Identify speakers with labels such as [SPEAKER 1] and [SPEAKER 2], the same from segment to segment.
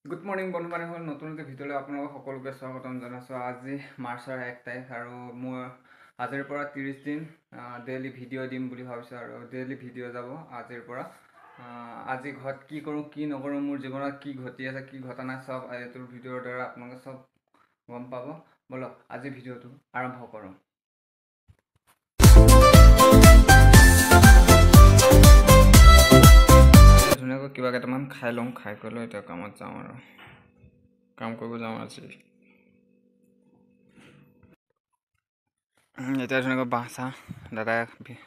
[SPEAKER 1] Good morning বন্ধু বান্ধৱীসকল, নতুন এটা ভিডিঅ'লৈ আপোনালোকক সকলোকে স্বাগতম জনাইছোঁ। আজি মাৰ্চৰ 1 তাৰিখ আৰু মই আজিৰ পৰা 30 দিন ডেইলি ভিডিঅ' দিম বুলি ভাবিছোঁ আৰু ডেইলি ভিডিঅ' যাব আজিৰ পৰা। আজি ঘৰত কি কৰোঁ কি নকৰোঁ, মোৰ জীৱনত কি ঘটি আছে কি ঘটা নাই, চব এইটোৰ ভিডিঅ'ৰ দ্বাৰা আপোনালোকে চব গম পাব। ব'লক আজি ভিডিঅ'টো আৰম্ভ কৰোঁ। ধুনীয়াকৈ কিবা কেইটামান খাই লওঁ, খাই কৰি লৈ এতিয়া কামত যাওঁ আৰু কাম কৰিব যাওঁ আজি। এতিয়া ধুনীয়াকৈ বাঁহ চাহ দাদাই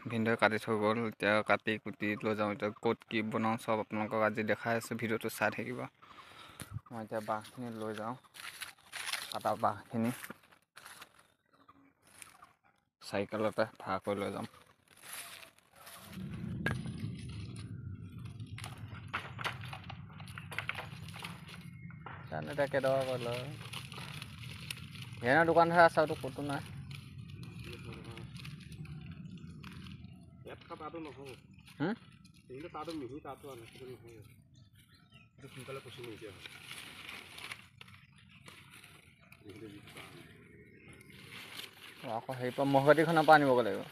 [SPEAKER 1] ভিনদেউৱে কাটি থৈ গ'ল, এতিয়া কাটি কুটি লৈ যাওঁ। এতিয়া ক'ত কি বনাওঁ চব আপোনালোকক আজি দেখাই আছোঁ, ভিডিঅ'টো চাই থাকিব। মই এতিয়া বাঁহখিনি লৈ যাওঁ, কাটা বাঁহখিনি চাইকেলতে ভাড়া কৰি লৈ যাম। জানো এতিয়া কেইটকা কৰি লয়, হেৰিয়াৰ দোকানহে আছে আৰু ক'তো নাই।
[SPEAKER 2] তাতো নহ'ব কিন্তু তাতো মিহি তাতো আনে সেইটো নহয়, সেইটো সোনকালে পচি নাইকিয়া হয়।
[SPEAKER 1] আকৌ হেৰি পৰা মহবাদীখনৰ পৰা আনিবগৈ লাগিব।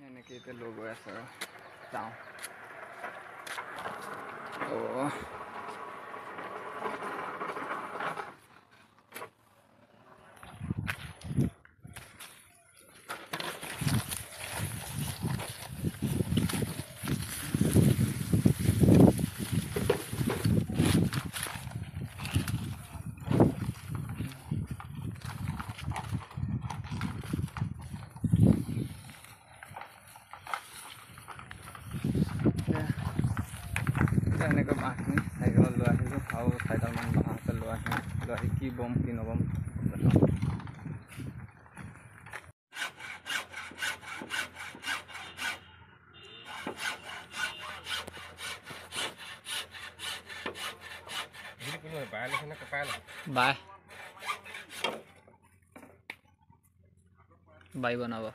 [SPEAKER 1] এনেকৈ এতিয়া লৈ গৈ আছে আৰু যাওঁ। এনেকৈ বাঁহখিনি চাইকেলত লৈ আহিলোঁ আৰু চাইকেলমান বাঁহতে লৈ আহি কি বম কি নবম বাই বনাব।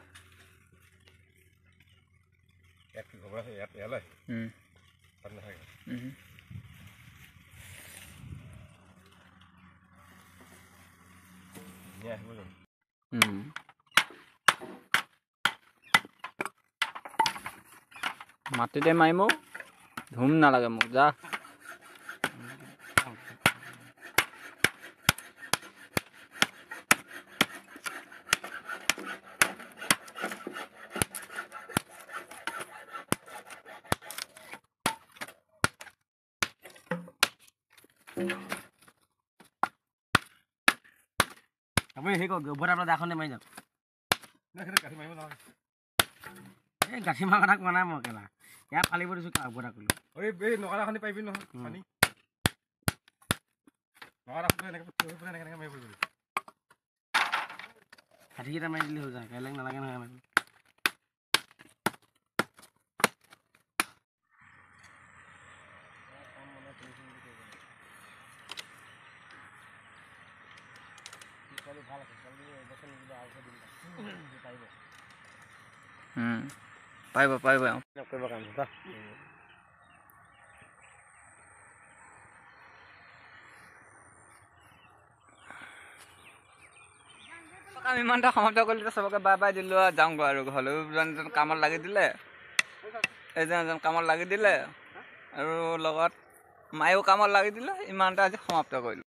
[SPEAKER 1] মাটিতে মাৰি মোক ধুম নালাগে মোক, যা।
[SPEAKER 2] আপুনি হেৰি কৰক, উভতাই পেলাই দাখনে মাৰি যাওক। এই গাঁঠি মাৰা কথা কোৱা নাই মই, কেলা ইয়াত ফালিব দিছোঁ উভতা কৰিলোঁ। এই নকাদাখনি পাৰিবি নহয় পানী, নকাদাখনি এনেকৈ মাৰিব লাগিব। ষাঠিকেইটা মাৰি দিলে হৈ যায়, কাইলৈ নালাগে নহয় মাৰিব।
[SPEAKER 1] পাৰিব পাৰিব। আমি ইমানটা সমাপ্ত কৰিলোঁ, চবকে বাই বাই দিলোঁ আৰু যাওঁগৈ আৰু ঘৰলৈ। কামত লাগি দিলে এজন কামত লাগি দিলে আৰু লগত মায়েও কামত লাগি দিলে ইমানতে আজি সমাপ্ত কৰিলোঁ।